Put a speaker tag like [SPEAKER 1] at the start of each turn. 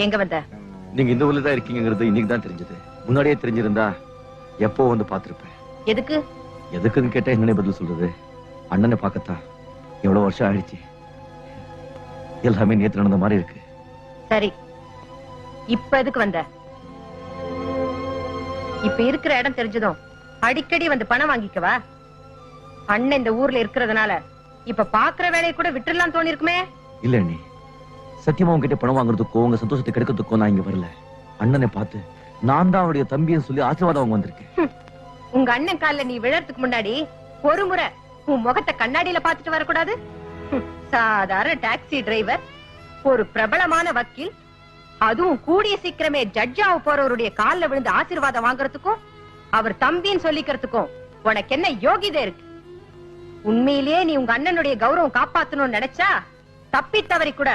[SPEAKER 1] எங்க வந்த?
[SPEAKER 2] நீங்க இந்த ஊர்ல தான் இருக்கீங்கிறது இன்னைக்கு தான் தெரிஞ்சது. முன்னாடியே தெரிஞ்சிருந்தா எப்போ வந்து பாத்துருப்பேன்.
[SPEAKER 1] எதுக்கு?
[SPEAKER 2] எதுக்குன்னு கேட்டா என்னன்னு பதில் சொல்றது? அண்ணனை பார்க்கத்தான். எவ்வளவு வருஷம் ஆயிடுச்சு. எல்லாமே நேத்து நடந்த மாதிரி இருக்கு.
[SPEAKER 1] சரி, இப்ப எதுக்கு வந்த? இப்ப இருக்கிற இடம் தெரிஞ்சதும் அடிக்கடி வந்து பணம் வாங்கிக்கவா? அண்ணன் இந்த ஊர்ல இருக்கிறதுனால இப்ப பாக்குற வேலையை கூட விட்டுலாம் தோணி இருக்குமே.
[SPEAKER 2] இல்ல அண்ணி, சத்தியமா உங்ககிட்ட பணம் வாங்குறதுக்கோ உங்க சந்தோஷத்தை கெடுக்கிறதுக்கோ நான் இங்க வரல. அண்ணனை பார்த்து நான் தான் அவருடைய தம்பின்னு சொல்லி ஆசீர்வாதம் வாங்க வந்திருக்கேன்.
[SPEAKER 1] உங்க அண்ணன் கால்ல நீ விழறதுக்கு முன்னாடி ஒரு முறை உன் முகத்தை கண்ணாடியில பாத்துட்டு வரக்கூடாது? சாதாரண டாக்ஸி டிரைவர், ஒரு பிரபலமான வக்கீல், அதுவும் கூடிய சீக்கிரமே ஜட்ஜாவ போறவருடைய கால்ல விழுந்து ஆசீர்வாதம் வாங்குறதுக்கும் அவர் தம்பின்னு சொல்லிக்கிறதுக்கும் உனக்கு என்ன யோகிதை இருக்கு? உண்மையிலேயே நீ உங்க அண்ணனுடைய கௌரவம் காப்பாத்தணும்னு நினைச்சா தப்பி தவறி கூட